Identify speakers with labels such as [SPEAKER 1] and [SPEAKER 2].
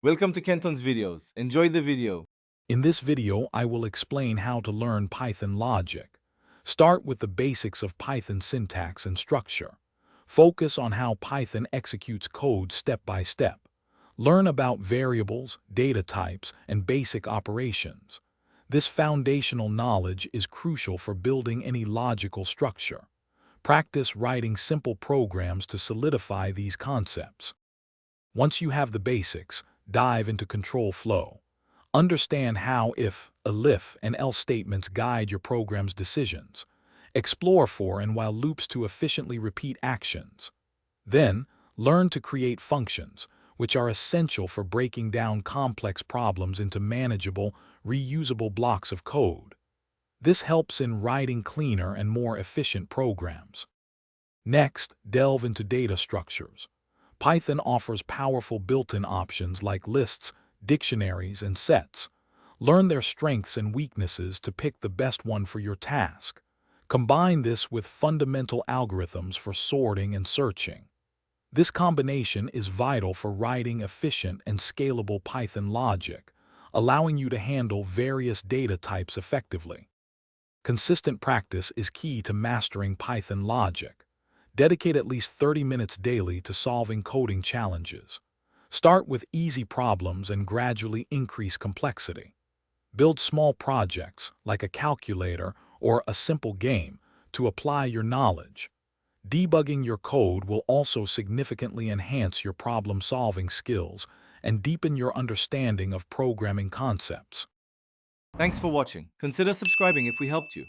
[SPEAKER 1] Welcome to Kenton's videos. Enjoy the video.
[SPEAKER 2] In this video, I will explain how to learn Python logic. Start with the basics of Python syntax and structure. Focus on how Python executes code step by step. Learn about variables, data types, and basic operations. This foundational knowledge is crucial for building any logical structure. Practice writing simple programs to solidify these concepts. Once you have the basics, dive into control flow. Understand how if, and else statements guide your program's decisions. Explore for and while loops to efficiently repeat actions. Then, learn to create functions, which are essential for breaking down complex problems into manageable, reusable blocks of code. This helps in writing cleaner and more efficient programs. Next, delve into data structures. Python offers powerful built-in options like lists, dictionaries, and sets. Learn their strengths and weaknesses to pick the best one for your task. Combine this with fundamental algorithms for sorting and searching. This combination is vital for writing efficient and scalable Python logic, allowing you to handle various data types effectively. Consistent practice is key to mastering Python logic. Dedicate at least 30 minutes daily to solving coding challenges. Start with easy problems and gradually increase complexity. Build small projects, like a calculator or a simple game, to apply your knowledge. Debugging your code will also significantly enhance your problem-solving skills and deepen your understanding of programming concepts.
[SPEAKER 1] Thanks for watching. Consider subscribing if we helped you.